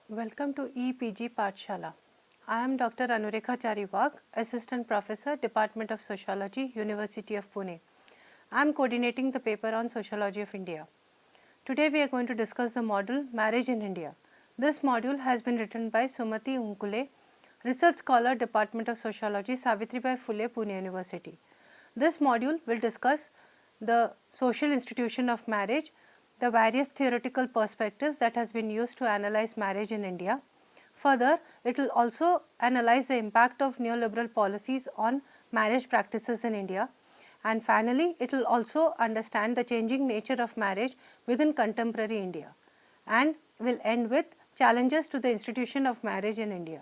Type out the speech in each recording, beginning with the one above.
Welcome to EPG Pathshala. I am Dr. Anurekha Chariwag, Assistant Professor, Department of Sociology, University of Pune. I am coordinating the paper on Sociology of India. Today we are going to discuss the module Marriage in India. This module has been written by Sumati Unkule, Research Scholar, Department of Sociology, Savitribai Phule, Pune University. This module will discuss the social institution of marriage, the various theoretical perspectives that has been used to analyze marriage in India. Further, it will also analyze the impact of neoliberal policies on marriage practices in India. And finally, it will also understand the changing nature of marriage within contemporary India, and will end with challenges to the institution of marriage in India.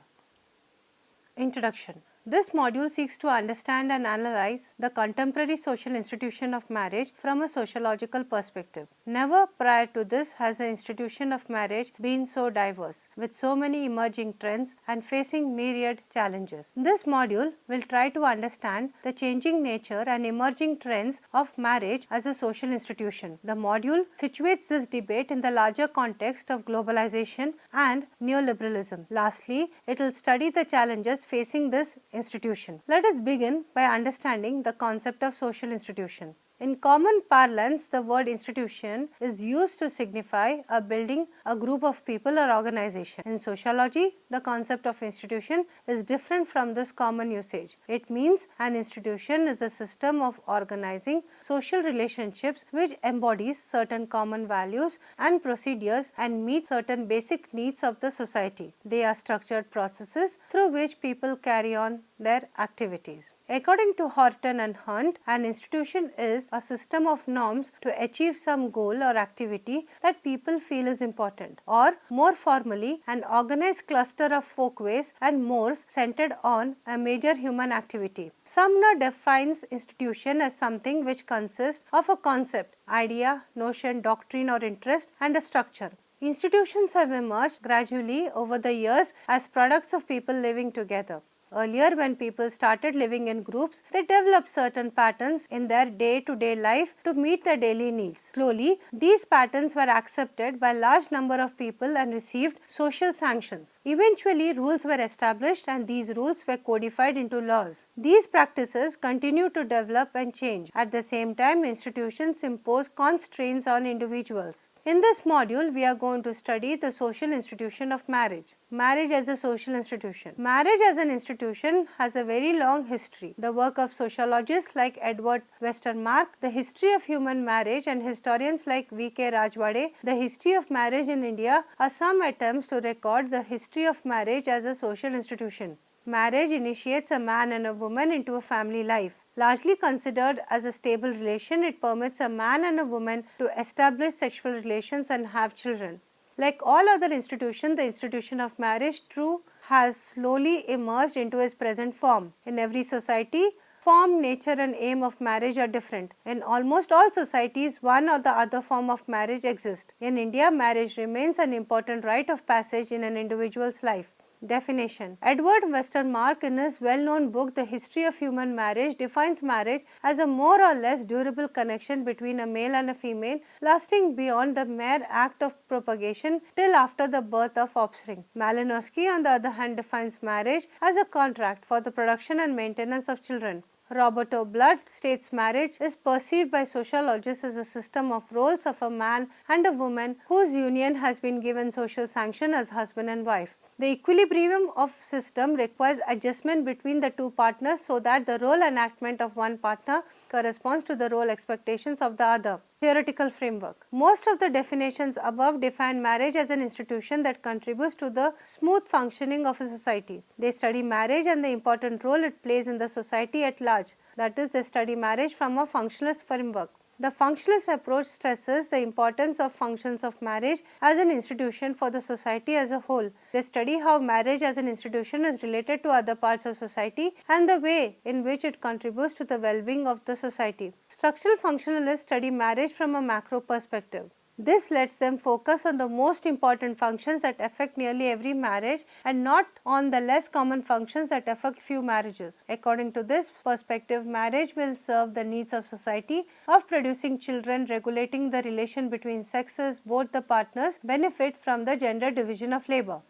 Introduction. This module seeks to understand and analyze the contemporary social institution of marriage from a sociological perspective. Never prior to this has the institution of marriage been so diverse, with so many emerging trends and facing myriad challenges. This module will try to understand the changing nature and emerging trends of marriage as a social institution. The module situates this debate in the larger context of globalization and neoliberalism. Lastly, it will study the challenges facing this institution. Let us begin by understanding the concept of social institution. In common parlance, the word institution is used to signify a building, a group of people or organization. In sociology, the concept of institution is different from this common usage. It means an institution is a system of organizing social relationships which embodies certain common values and procedures and meet certain basic needs of the society. They are structured processes through which people carry on their activities. According to Horton and Hunt, an institution is a system of norms to achieve some goal or activity that people feel is important, or more formally, an organized cluster of folkways and mores centered on a major human activity. Sumner defines institution as something which consists of a concept, idea, notion, doctrine or interest, and a structure. Institutions have emerged gradually over the years as products of people living together. Earlier, when people started living in groups, they developed certain patterns in their day-to-day life to meet their daily needs. Slowly, these patterns were accepted by a large number of people and received social sanctions. Eventually, rules were established and these rules were codified into laws. These practices continue to develop and change. At the same time, institutions impose constraints on individuals. In this module, we are going to study the social institution of marriage. Marriage as a social institution. Marriage as an institution has a very long history. The work of sociologists like Edward Westermark, The History of Human Marriage, and historians like V.K. Rajwade, The History of Marriage in India, are some attempts to record the history of marriage as a social institution. Marriage initiates a man and a woman into a family life. Largely considered as a stable relation, it permits a man and a woman to establish sexual relations and have children. Like all other institutions, the institution of marriage has slowly emerged into its present form. In every society, form, nature and aim of marriage are different. In almost all societies, one or the other form of marriage exists. In India, marriage remains an important rite of passage in an individual's life. Definition. Edward Westermark, in his well-known book The History of Human Marriage, defines marriage as a more or less durable connection between a male and a female, lasting beyond the mere act of propagation till after the birth of offspring. Malinowski, on the other hand, defines marriage as a contract for the production and maintenance of children. Roberto Blood states marriage is perceived by sociologists as a system of roles of a man and a woman whose union has been given social sanction as husband and wife. The equilibrium of system requires adjustment between the two partners so that the role enactment of one partner corresponds to the role expectations of the other. Theoretical framework. Most of the definitions above define marriage as an institution that contributes to the smooth functioning of a society. They study marriage and the important role it plays in the society at large. That is, they study marriage from a functionalist framework. The functionalist approach stresses the importance of functions of marriage as an institution for the society as a whole. They study how marriage as an institution is related to other parts of society and the way in which it contributes to the well-being of the society. Structural functionalists study marriage from a macro perspective. This lets them focus on the most important functions that affect nearly every marriage and not on the less common functions that affect few marriages. According to this perspective, marriage will serve the needs of society of producing children, regulating the relation between sexes. Both the partners benefit from the gender division of labor.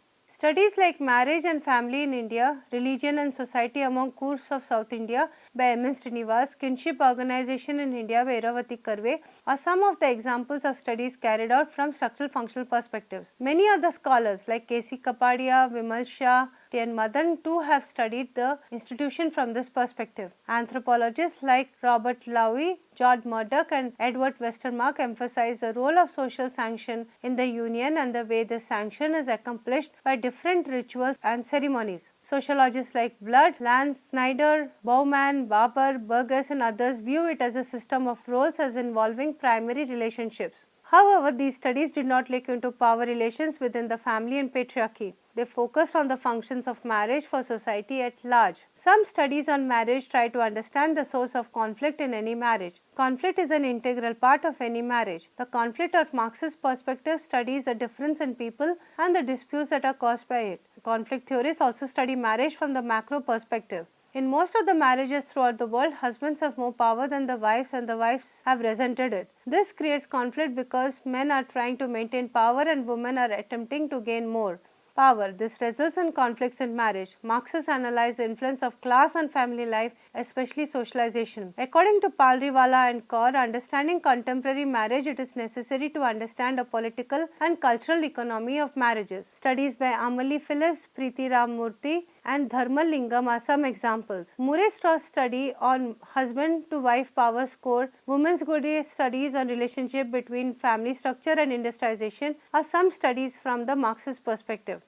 Studies like Marriage and Family in India, Religion and Society Among Coors of South India by M.N. Srinivas, Kinship Organization in India by Iravati Karve are some of the examples of studies carried out from structural functional perspectives. Many other scholars like K.C. Kapadia, Vimal Shah, T.N. Madan too have studied the institution from this perspective. Anthropologists like Robert Lowy, George Murdoch and Edward Westermark emphasize the role of social sanction in the union and the way this sanction is accomplished by different rituals and ceremonies. Sociologists like Blood, Lance, Snyder, Bauman, Barber, Burgess and others view it as a system of roles as involving primary relationships. However, these studies did not look into power relations within the family and patriarchy. They focused on the functions of marriage for society at large. Some studies on marriage try to understand the source of conflict in any marriage. Conflict is an integral part of any marriage. The conflict of Marxist perspective studies the difference in people and the disputes that are caused by it. Conflict theorists also study marriage from the macro perspective. In most of the marriages throughout the world, husbands have more power than the wives and the wives have resented it. This creates conflict because men are trying to maintain power and women are attempting to gain more power. This results in conflicts in marriage. Marxists analyze the influence of class on family life, especially socialization. According to Palriwala and Kaur, understanding contemporary marriage, it is necessary to understand a political and cultural economy of marriages. Studies by Amali Phillips, Preeti Ram Murthy and Dharmal Lingam are some examples. Murray Strauss' study on husband to wife power score, Women's Good studies on relationship between family structure and industrialization are some studies from the Marxist perspective.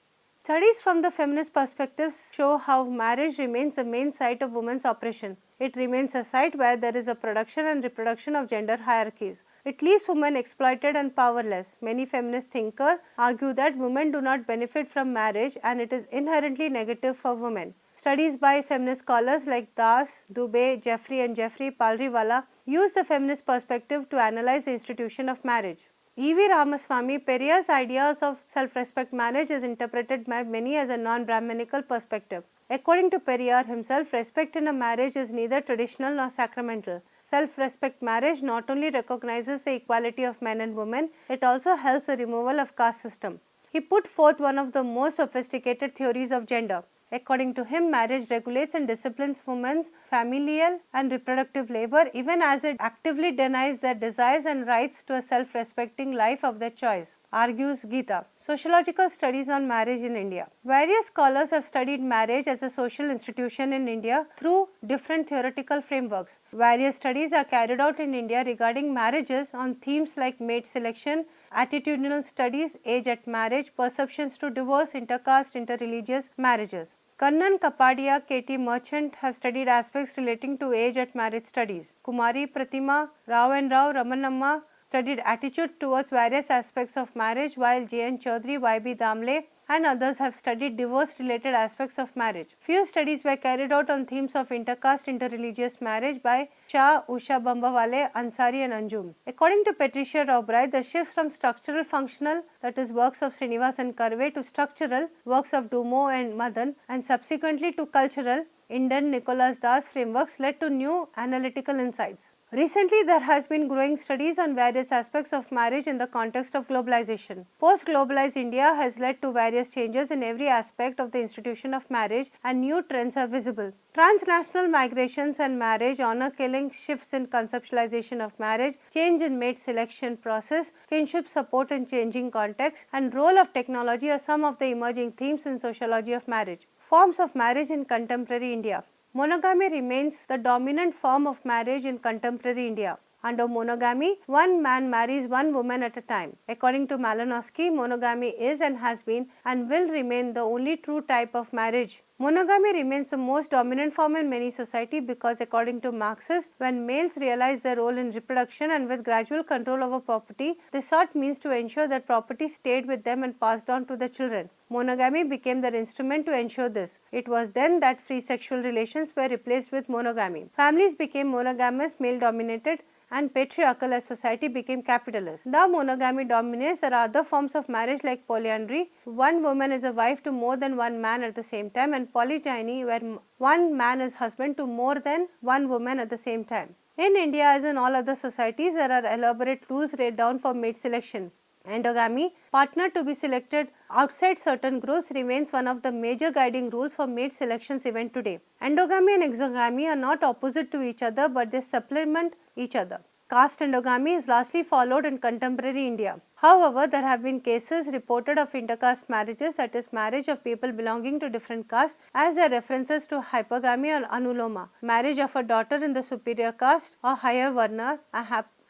Studies from the feminist perspective show how marriage remains the main site of women's oppression. It remains a site where there is a production and reproduction of gender hierarchies. It leaves women exploited and powerless. Many feminist thinkers argue that women do not benefit from marriage and it is inherently negative for women. Studies by feminist scholars like Das, Dubey, Jeffrey and Jeffrey Palriwala use the feminist perspective to analyze the institution of marriage. E.V. Ramaswamy Periyar's ideas of self-respect marriage is interpreted by many as a non-Brahmanical perspective. According to Periyar himself, respect in a marriage is neither traditional nor sacramental. Self-respect marriage not only recognizes the equality of men and women, it also helps the removal of caste system. He put forth one of the most sophisticated theories of gender. According to him, marriage regulates and disciplines women's familial and reproductive labor even as it actively denies their desires and rights to a self-respecting life of their choice, argues Geeta. Sociological studies on marriage in India. Various scholars have studied marriage as a social institution in India through different theoretical frameworks. Various studies are carried out in India regarding marriages on themes like mate selection, attitudinal studies, age at marriage, perceptions to divorce, intercaste, interreligious marriages. Kannan, Kapadia, K.T. Merchant have studied aspects relating to age at marriage studies. Kumari, Pratima, Rao and Rao, Ramanamma studied attitude towards various aspects of marriage, while J.N. Chaudhary, Y.B. Damle and others have studied divorce-related aspects of marriage. Few studies were carried out on themes of intercaste, interreligious marriage by Shah, Usha Bambawale, Ansari and Anjum. According to Patricia Robright, the shifts from structural functional, that is works of Srinivas and Karve, to structural, works of Dumo and Madan, and subsequently to cultural, Indian Nicholas Das frameworks led to new analytical insights. Recently, there has been growing studies on various aspects of marriage in the context of globalization. Post-globalized India has led to various changes in every aspect of the institution of marriage and new trends are visible. Transnational migrations and marriage, honor killing, shifts in conceptualization of marriage, change in mate selection process, kinship support in changing contexts, and role of technology are some of the emerging themes in sociology of marriage. Forms of marriage in contemporary India. Monogamy remains the dominant form of marriage in contemporary India. Under monogamy, one man marries one woman at a time. According to Malinowski, monogamy is and has been and will remain the only true type of marriage. Monogamy remains the most dominant form in many societies because, according to Marxists, when males realize their role in reproduction and with gradual control over property, they sought means to ensure that property stayed with them and passed on to their children. Monogamy became their instrument to ensure this. It was then that free sexual relations were replaced with monogamy. Families became monogamous, male-dominated, and patriarchal as society became capitalist. Now monogamy dominates. There are other forms of marriage like polyandry. One woman is a wife to more than one man at the same time, and polygyny, where one man is husband to more than one woman at the same time. In India, as in all other societies, there are elaborate rules laid down for mate selection. Endogamy, partner to be selected outside certain groups, remains one of the major guiding rules for mate selections even today. Endogamy and exogamy are not opposite to each other, but they supplement each other. Caste endogamy is largely followed in contemporary India. However, there have been cases reported of intercaste marriages, that is, marriage of people belonging to different castes, as their references to hypergamy or anuloma, marriage of a daughter in the superior caste or higher varna,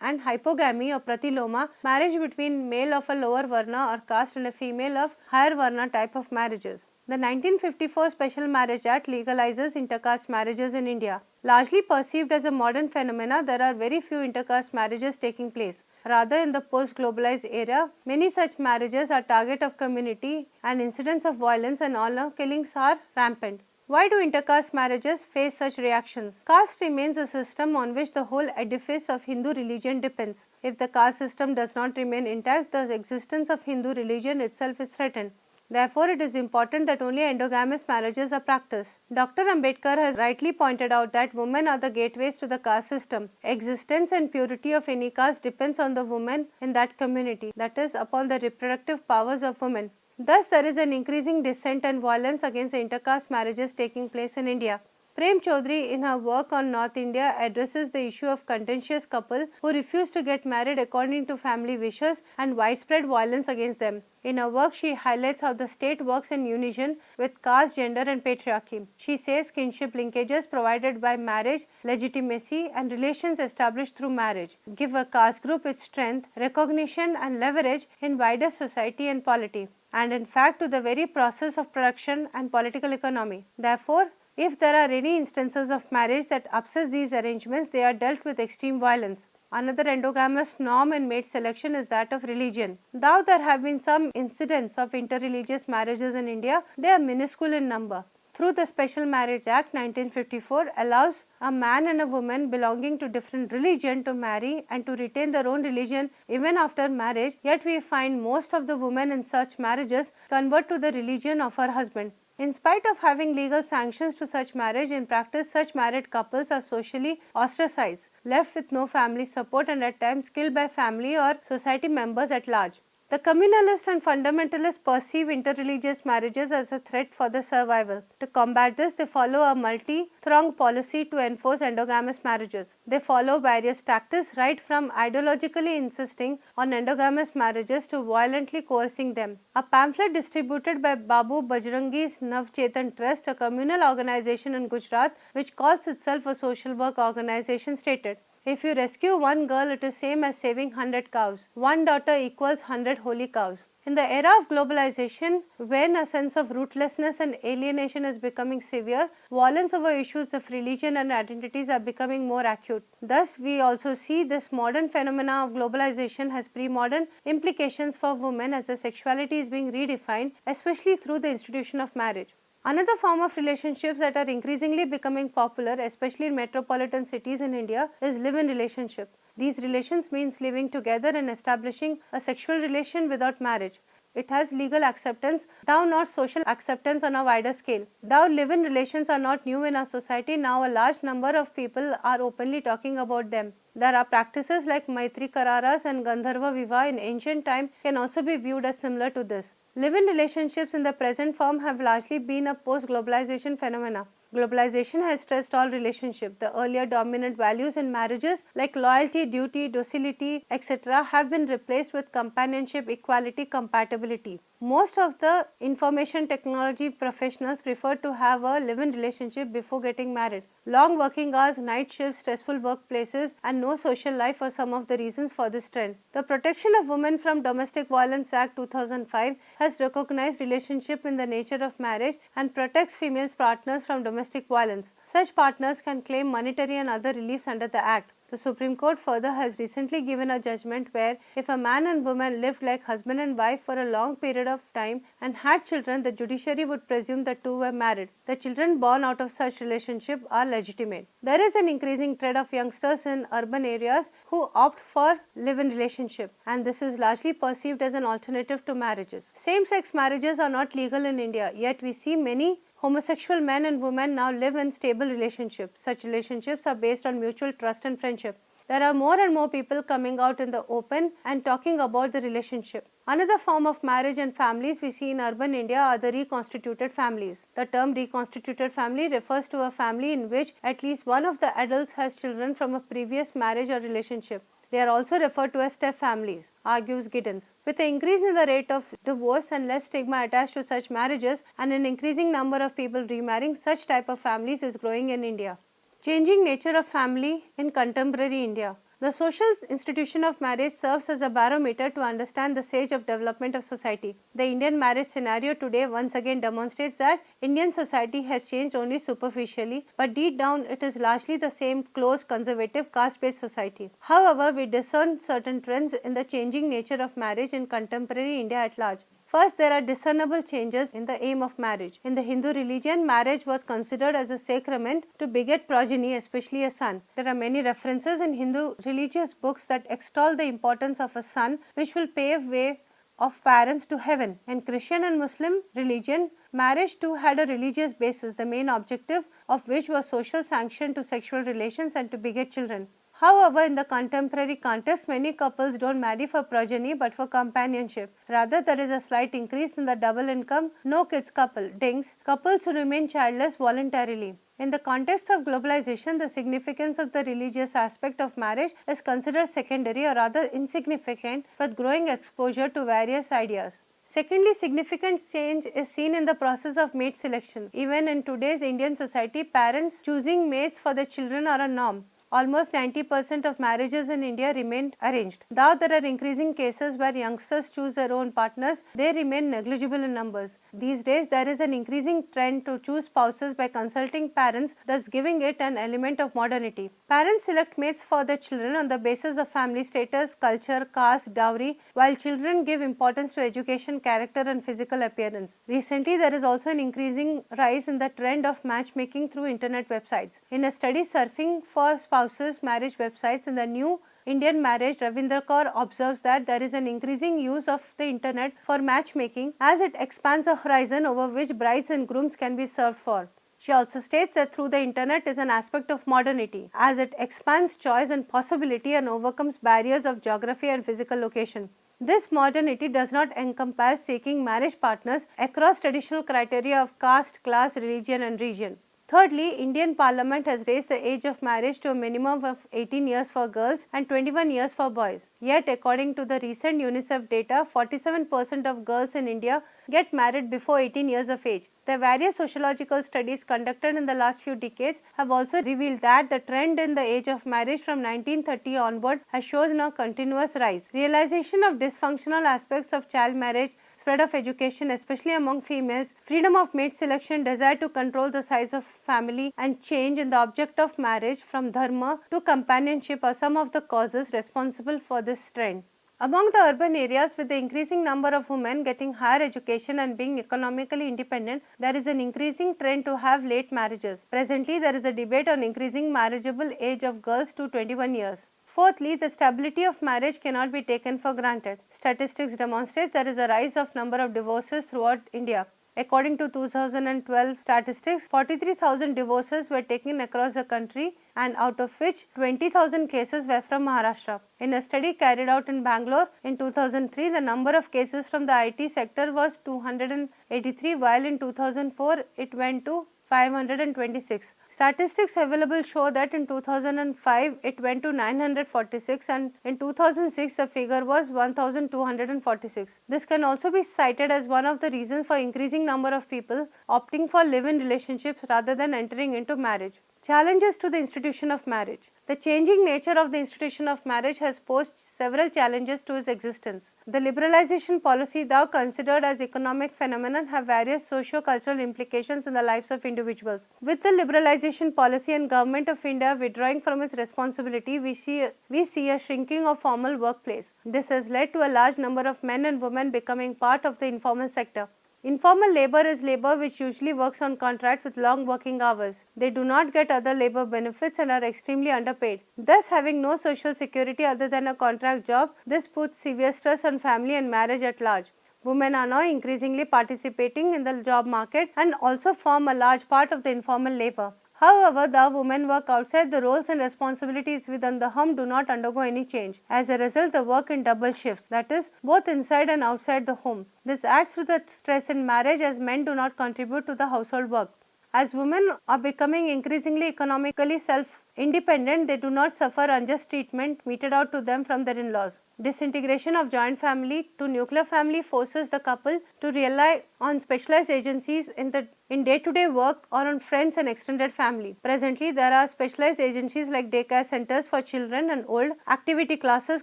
and hypogamy or pratiloma, marriage between male of a lower varna or caste and a female of higher varna type of marriages. The 1954 Special Marriage Act legalizes intercaste marriages in India. Largely perceived as a modern phenomena, there are very few intercaste marriages taking place. Rather, in the post-globalized era, many such marriages are target of community and incidents of violence and honor killings are rampant. Why do intercaste marriages face such reactions? Caste remains a system on which the whole edifice of Hindu religion depends. If the caste system does not remain intact, the existence of Hindu religion itself is threatened. Therefore, it is important that only endogamous marriages are practiced. Dr. Ambedkar has rightly pointed out that women are the gateways to the caste system. Existence and purity of any caste depends on the women in that community, that is, upon the reproductive powers of women. Thus, there is an increasing dissent and violence against intercaste marriages taking place in India. Prem Chaudhary, in her work on North India, addresses the issue of contentious couple who refuse to get married according to family wishes and widespread violence against them. In her work, she highlights how the state works in unison with caste, gender and patriarchy. She says kinship linkages provided by marriage, legitimacy and relations established through marriage give a caste group its strength, recognition and leverage in wider society and polity, and in fact to the very process of production and political economy. Therefore, if there are any instances of marriage that upsets these arrangements, they are dealt with extreme violence. Another endogamous norm in mate selection is that of religion. Though there have been some incidents of interreligious marriages in India, they are minuscule in number. Through the Special Marriage Act 1954 allows a man and a woman belonging to different religion to marry and to retain their own religion even after marriage, yet we find most of the women in such marriages convert to the religion of her husband. In spite of having legal sanctions to such marriage, in practice such married couples are socially ostracized, left with no family support and at times killed by family or society members at large. The communalists and fundamentalists perceive interreligious marriages as a threat for their survival. To combat this, they follow a multi-pronged policy to enforce endogamous marriages. They follow various tactics, right from ideologically insisting on endogamous marriages to violently coercing them. A pamphlet distributed by Babu Bajrangi's Navchetan Trust, a communal organization in Gujarat which calls itself a social work organization, stated, "If you rescue one girl, it is same as saving 100 cows. One daughter equals 100 holy cows." In the era of globalization, when a sense of rootlessness and alienation is becoming severe, violence over issues of religion and identities are becoming more acute. Thus, we also see this modern phenomena of globalization has pre-modern implications for women as their sexuality is being redefined, especially through the institution of marriage. Another form of relationships that are increasingly becoming popular, especially in metropolitan cities in India, is live-in relationship. These relations means living together and establishing a sexual relation without marriage. It has legal acceptance, though not social acceptance on a wider scale. Though live-in relations are not new in our society, now a large number of people are openly talking about them. There are practices like Maitri Kararas and Gandharva Vivaha in ancient time can also be viewed as similar to this. Live-in relationships in the present form have largely been a post-globalization phenomena. Globalization has stressed all relationships. The earlier dominant values in marriages like loyalty, duty, docility, etc. have been replaced with companionship, equality, compatibility. Most of the information technology professionals prefer to have a live-in relationship before getting married. Long working hours, night shifts, stressful workplaces, and no social life are some of the reasons for this trend. The Protection of Women from Domestic Violence Act 2005 has recognized relationship in the nature of marriage and protects female partners from domestic violence. Such partners can claim monetary and other reliefs under the Act. The Supreme Court further has recently given a judgment where if a man and woman lived like husband and wife for a long period of time and had children, the judiciary would presume the two were married. The children born out of such relationship are legitimate. There is an increasing trend of youngsters in urban areas who opt for live-in relationship, and this is largely perceived as an alternative to marriages. Same-sex marriages are not legal in India, yet we see many homosexual men and women now live in stable relationships. Such relationships are based on mutual trust and friendship. There are more and more people coming out in the open and talking about the relationship. Another form of marriage and families we see in urban India are the reconstituted families. The term reconstituted family refers to a family in which at least one of the adults has children from a previous marriage or relationship. They are also referred to as step families, argues Giddens. With the increase in the rate of divorce and less stigma attached to such marriages and an increasing number of people remarrying, such type of families is growing in India. Changing nature of family in contemporary India. The social institution of marriage serves as a barometer to understand the stage of development of society. The Indian marriage scenario today once again demonstrates that Indian society has changed only superficially, but deep down it is largely the same close, conservative, caste-based society. However, we discern certain trends in the changing nature of marriage in contemporary India at large. First, there are discernible changes in the aim of marriage. In the Hindu religion, marriage was considered as a sacrament to beget progeny, especially a son. There are many references in Hindu religious books that extol the importance of a son, which will pave way of parents to heaven. In Christian and Muslim religion, marriage too had a religious basis, the main objective of which was social sanction to sexual relations and to beget children. However, in the contemporary context, many couples don't marry for progeny but for companionship. Rather, there is a slight increase in the double income, no kids couple, DINGs, couples who remain childless voluntarily. In the context of globalization, the significance of the religious aspect of marriage is considered secondary or rather insignificant with growing exposure to various ideas. Secondly, significant change is seen in the process of mate selection. Even in today's Indian society, parents choosing mates for their children are a norm. Almost 90% of marriages in India remain arranged. Though there are increasing cases where youngsters choose their own partners, they remain negligible in numbers. These days, there is an increasing trend to choose spouses by consulting parents, thus giving it an element of modernity. Parents select mates for their children on the basis of family status, culture, caste, dowry, while children give importance to education, character, and physical appearance. Recently, there is also an increasing rise in the trend of matchmaking through internet websites. In a study surfing for spouses marriage websites in the new Indian marriage, Ravindra Kaur observes that there is an increasing use of the internet for matchmaking as it expands the horizon over which brides and grooms can be served for. She also states that through the internet is an aspect of modernity as it expands choice and possibility and overcomes barriers of geography and physical location. This modernity does not encompass seeking marriage partners across traditional criteria of caste, class, religion and region. Thirdly, Indian Parliament has raised the age of marriage to a minimum of 18 years for girls and 21 years for boys. Yet, according to the recent UNICEF data, 47% of girls in India get married before 18 years of age. The various sociological studies conducted in the last few decades have also revealed that the trend in the age of marriage from 1930 onward has shown a continuous rise. Realization of dysfunctional aspects of child marriage, spread of education especially among females, freedom of mate selection, desire to control the size of family and change in the object of marriage from dharma to companionship are some of the causes responsible for this trend. Among the urban areas, with the increasing number of women getting higher education and being economically independent, there is an increasing trend to have late marriages. Presently, there is a debate on increasing marriageable age of girls to 21 years. Fourthly, the stability of marriage cannot be taken for granted. Statistics demonstrate there is a rise of number of divorces throughout India. According to 2012 statistics, 43,000 divorces were taken across the country and out of which 20,000 cases were from Maharashtra. In a study carried out in Bangalore in 2003, the number of cases from the IT sector was 283 while in 2004 it went to 526. Statistics available show that in 2005 it went to 946 and in 2006 the figure was 1246. This can also be cited as one of the reasons for increasing number of people opting for live-in relationships rather than entering into marriage. Challenges to the institution of marriage. The changing nature of the institution of marriage has posed several challenges to its existence. The liberalization policy, though considered as economic phenomenon, have various socio-cultural implications in the lives of individuals. With the liberalization policy and Government of India withdrawing from its responsibility, we see a shrinking of formal workplace. This has led to a large number of men and women becoming part of the informal sector. Informal labor is labor which usually works on contracts with long working hours. They do not get other labor benefits and are extremely underpaid. Thus, having no social security other than a contract job, this puts severe stress on family and marriage at large. Women are now increasingly participating in the job market and also form a large part of the informal labor. However, the women work outside the roles and responsibilities within the home do not undergo any change. As a result, they work in double shifts, that is, both inside and outside the home. This adds to the stress in marriage as men do not contribute to the household work. As women are becoming increasingly economically self-independent, they do not suffer unjust treatment meted out to them from their in-laws. Disintegration of joint family to nuclear family forces the couple to rely on specialized agencies in day-to-day work or on friends and extended family. Presently, there are specialized agencies like daycare centers for children and old, activity classes,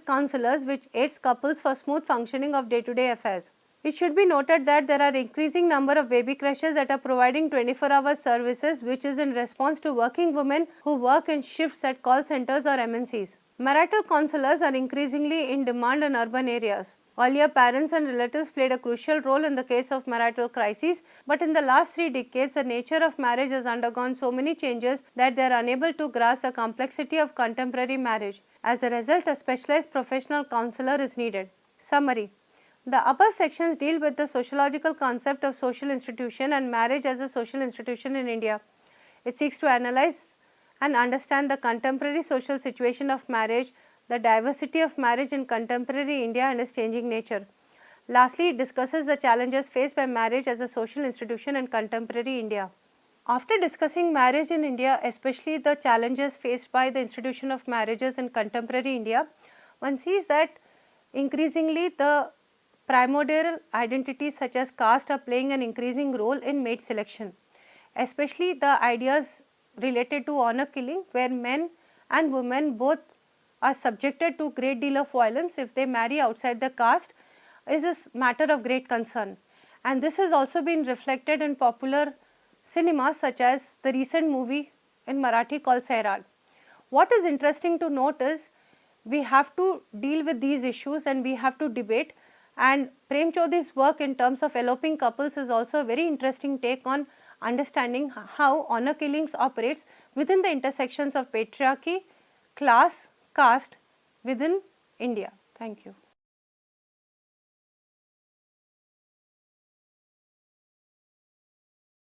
counselors, which aids couples for smooth functioning of day-to-day affairs. It should be noted that there are increasing number of baby crashes that are providing 24-hour services, which is in response to working women who work in shifts at call centers or MNCs. Marital counselors are increasingly in demand in urban areas. Earlier, parents and relatives played a crucial role in the case of marital crises, but in the last 3 decades, the nature of marriage has undergone so many changes that they are unable to grasp the complexity of contemporary marriage. As a result, a specialized professional counselor is needed. Summary. The above sections deal with the sociological concept of social institution and marriage as a social institution in India. It seeks to analyze and understand the contemporary social situation of marriage, the diversity of marriage in contemporary India and its changing nature. Lastly, it discusses the challenges faced by marriage as a social institution in contemporary India. After discussing marriage in India, especially the challenges faced by the institution of marriages in contemporary India, one sees that increasingly the primordial identities such as caste are playing an increasing role in mate selection, especially the ideas related to honor killing, where men and women both are subjected to great deal of violence if they marry outside the caste, is a matter of great concern. And this has also been reflected in popular cinema such as the recent movie in Marathi called Sairad. What is interesting to note is we have to deal with these issues and we have to debate, and Prem Chodhi's work in terms of eloping couples is also a very interesting take on understanding how honor killings operates within the intersections of patriarchy, class, caste within India. Thank you.